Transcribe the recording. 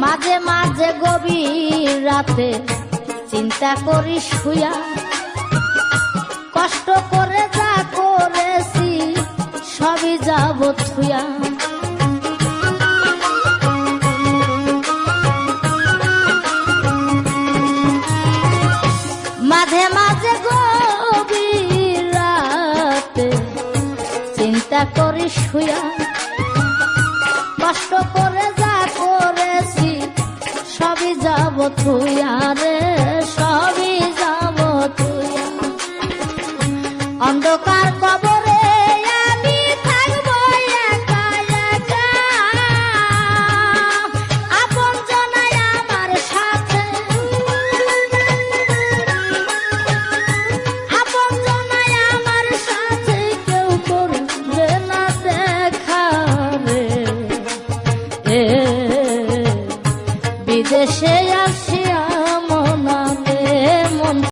মাঝে মাঝে গভীর রাতে চিন্তা করি শুয়া, কষ্ট করে যা করেছি সবই যাব থুয়া। মাঝে মাঝে গভীর রাতে চিন্তা করি শুয়া, কষ্ট করে যা করেছি সবই যাব থুয়া রে, সবই যাব থুয়া। অন্ধকার কবরে আমি থাকবো একা একা, আপন জনাই আমার সাথে, আপন জনাই আমার সাথে কেউ করবে না দেখা রে। বিদেশে আসিয়া